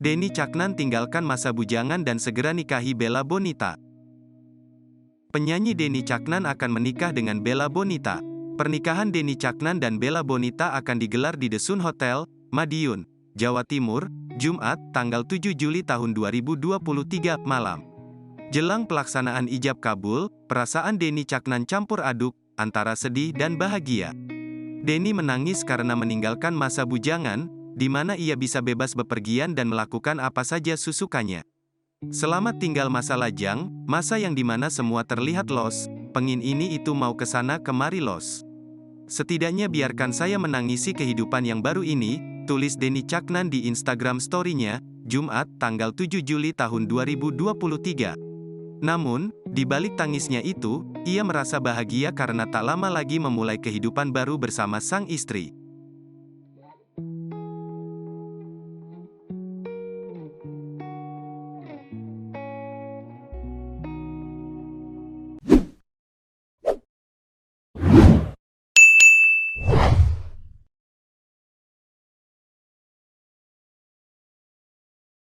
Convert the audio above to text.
Denny Caknan tinggalkan masa bujangan dan segera nikahi Bella Bonita. Penyanyi Denny Caknan akan menikah dengan Bella Bonita. Pernikahan Denny Caknan dan Bella Bonita akan digelar di The Sun Hotel, Madiun, Jawa Timur, Jumat, tanggal 7 Juli tahun 2023, malam. Jelang pelaksanaan ijab kabul, perasaan Denny Caknan campur aduk, antara sedih dan bahagia. Denny menangis karena meninggalkan masa bujangan, di mana ia bisa bebas bepergian dan melakukan apa saja sesukanya. Selamat tinggal masa lajang, masa yang dimana semua terlihat los, pengin ini itu mau kesana kemari los. Setidaknya biarkan saya menangisi kehidupan yang baru ini, tulis Denny Caknan di Instagram story-nya, Jumat, tanggal 7 Juli tahun 2023. Namun, di balik tangisnya itu, ia merasa bahagia karena tak lama lagi memulai kehidupan baru bersama sang istri.